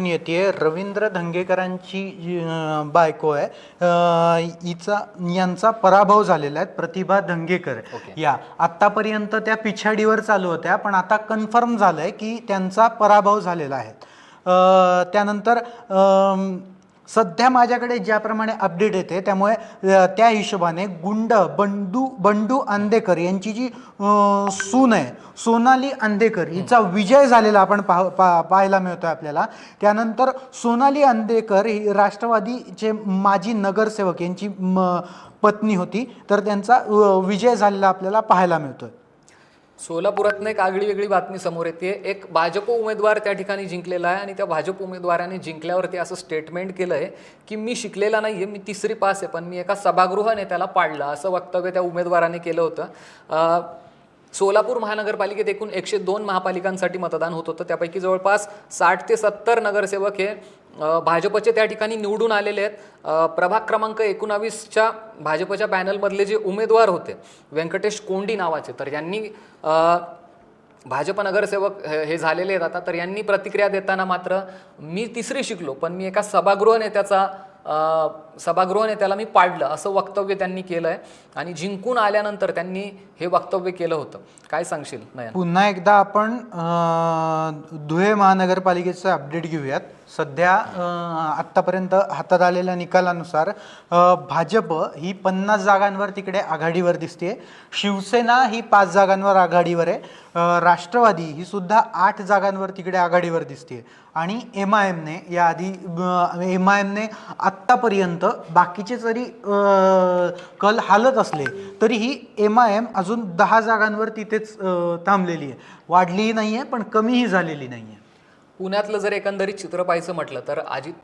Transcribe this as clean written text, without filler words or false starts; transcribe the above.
येते रवींद्र धंगेकरांची बायको आहे, यांचा पराभव झालेला आहे प्रतिभा धंगेकर या आतापर्यंत त्या पिछाडीवर चालू होत्या, पण आता कन्फर्म झालंय की त्यांचा पराभव झालेला आहे। त्यानंतर सध्या माझ्याकडे ज्याप्रमाणे अपडेट येते त्यामुळे त्या हिशोबाने बंडू अंधेकर यांची जी सून आहे सोनाली अंधेकर हिचा विजय झालेला आपण पाहायला मिळतोय आपल्याला। त्यानंतर सोनाली अंधेकर ही राष्ट्रवादीचे माजी नगरसेवक यांची पत्नी होती, तर त्यांचा विजय झालेला आपल्याला पाहायला मिळतोय। सोलापुरातनं एक आगळी वेगळी बातमी समोर येते। एक भाजप उमेदवार त्या ठिकाणी जिंकलेला आहे आणि त्या भाजप उमेदवाराने जिंकल्यावरती असं स्टेटमेंट केलंय की मी शिकलेला नाहीये, मी तिसरी पास आहे, पण मी एका सभागृह नेत्याला पाडलं, असं वक्तव्य त्या उमेदवाराने केलं होतं। सोलापूर महानगरपालिकेत एकूण 102 महापालिकांसाठी मतदान होत होतं, त्यापैकी जवळपास 60 ते 70 नगरसेवक हे भाजपचे त्या ठिकाणी निवडून आलेले आहेत। प्रभाग क्रमांक 19च्या भाजपच्या पॅनलमधले जे उमेदवार होते व्यंकटेश कोंडी नावाचे, तर यांनी भाजप नगरसेवक हे झालेले आहेत आता, तर यांनी प्रतिक्रिया देताना मात्र मी तिसरी शिकलो पण मी एका सभागृह नेत्याला मी पाडलं, असं वक्तव्य त्यांनी केलं आहे आणि जिंकून आल्यानंतर त्यांनी हे वक्तव्य केलं होतं। काय सांगशील नयन? पुन्हा एकदा आपण धुळे महानगरपालिकेचं अपडेट घेऊयात। सध्या आत्तापर्यंत हातात आलेल्या निकालानुसार भाजप ही 50 जागांवर तिकडे आघाडीवर दिसते, शिवसेना ही 5 जागांवर आघाडीवर आहे, राष्ट्रवादी ही सुद्धा 8 जागांवर तिकडे आघाडीवर दिसते आणि MIMने याआधी MIMने आत्तापर्यंत बाकीचे जरी कल हालत असले तरीही MIM अजून 10 जागांवर तिथेच थांबलेली आहे, वाढलीही नाही आहे पण कमीही झालेली नाही आहे। पुण्यातलं जर एकंदरीत चित्र पाहायचं म्हटलं तर अजित